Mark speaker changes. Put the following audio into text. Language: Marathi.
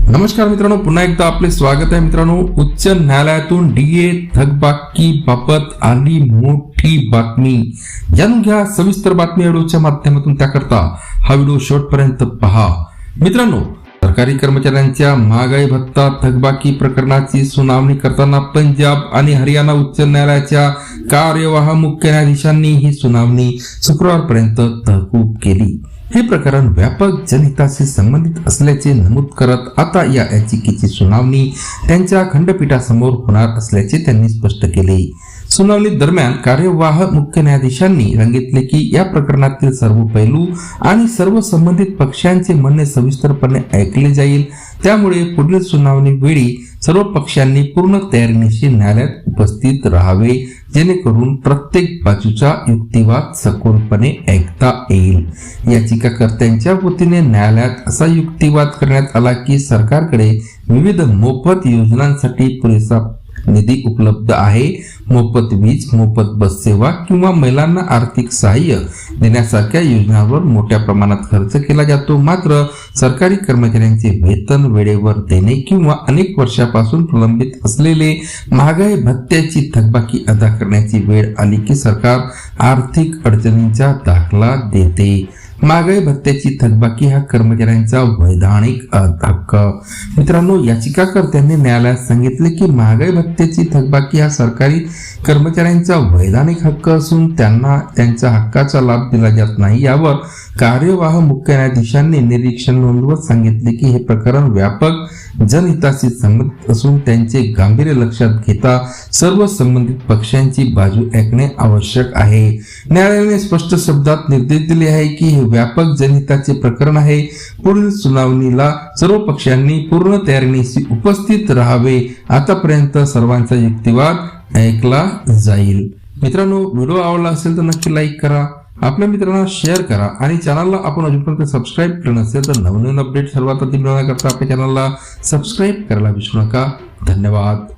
Speaker 1: नमस्कार मित्रांनो, पुन्हा एकदा आपले स्वागत आहे. मित्रांनो, उच्च न्यायालयातून डीए थकबाकी बाबत आली मोठी बातमी. जाणून घ्या सविस्तर बातमी व्हिडिओच्या माध्यमातून. त्याकरता हा व्हिडिओ शेवटपर्यंत पहा. मित्रांनो, सरकारी कर्मचाऱ्यांच्या महागाई भत्ता थकबाकी प्रकरणाची सुनावणी करताना पंजाब आणि हरियाणा उच्च न्यायालयाच्या कार्यवाह मुख्य न्यायाधीशांनी ही सुनावणी शुक्रवारपर्यंत तहकूब केली. हे प्रकरण व्यापक जनहिताशी संबंधित असल्याचे नमूद करत आता या याचिकेची सुनावणी त्यांच्या खंडपीठासमोर होणार असल्याचे त्यांनी स्पष्ट केले. सुनावणी दरम्यान कार्यवाह मुख्य न्यायाधीशांनी सांगितले की या प्रकरणातील सर्व पैलू आणि सर्व संबंधित पक्षांचे म्हणणे सविस्तरपणे ऐकले जाईल. त्यामुळे पुढील सुनावणी वेळी सर्व पक्षांनी पूर्ण तयारीनिशी न्यायालयात उपस्थित राहावे, जेणेकरून प्रत्येक बाजूचा युक्तिवाद सखोलपणे ऐकता येईल. याचिकाकर्त्यांच्या वतीने न्यायालयात असा युक्तिवाद करण्यात आला की सरकारकडे विविध मोफत योजनांसाठी पुरेसा निधी उपलब्ध आहे. मोफत वीज, मोफत बस सेवा किंवा महिलांना आर्थिक सहाय्य देण्यासारख्या योजनांवर मोठ्या प्रमाणात खर्च केला जातो. मात्र सरकारी कर्मचाऱ्यांचे वेतन वेळेवर देणे किंवा अनेक वर्षापासून प्रलंबित असलेले महागाई भत्त्याची थकबाकी अदा करण्याची वेळ आली की सरकार आर्थिक अडचणींचा दाखला देते. महागाई भत्त्याची थकबाकी हा कर्मचाऱ्यांचा वैधानिक हक्क. मित्रांनो, याचिकाकर्त्यांनी न्यायालयात सांगितले की महागाई भत्त्याची थकबाकी हा सरकारी कर्मचाऱ्यांचा वैधानिक हक्क असून त्यांना त्यांच्या हक्काचा लाभ दिला जात नाही. यावर कार्यवाह मुख्य न्यायाधीशांनी निरीक्षण नोंदवत सांगितले की हे प्रकरण व्यापक जनहिताशी संबंधित असून त्यांचे गांभीर्य लक्षात घेता सर्व संबंधित पक्षांची बाजू ऐकणे आवश्यक आहे. न्यायालयाने स्पष्ट शब्दात निर्देश दिले आहे की हे व्यापक जनहिताचे प्रकरण आहे. पुढील सुनावणीला सर्व पक्षांनी पूर्ण तयारीनिशी उपस्थित राहावे. आतापर्यंत सर्वांचा युक्तिवाद ऐकला जाईल. मित्रांनो, व्हिडिओ आवडला असेल तर नक्की लाईक करा, आपल्या मित्रांना शेअर करा आणि चॅनलला आपण अजूनपर्यंत सबस्क्राईब केलं नसेल तर नवनवीन अपडेट सर्वात आधी मिळवण्याकरता आपल्या चॅनलला सबस्क्राईब करायला विसरू नका. धन्यवाद.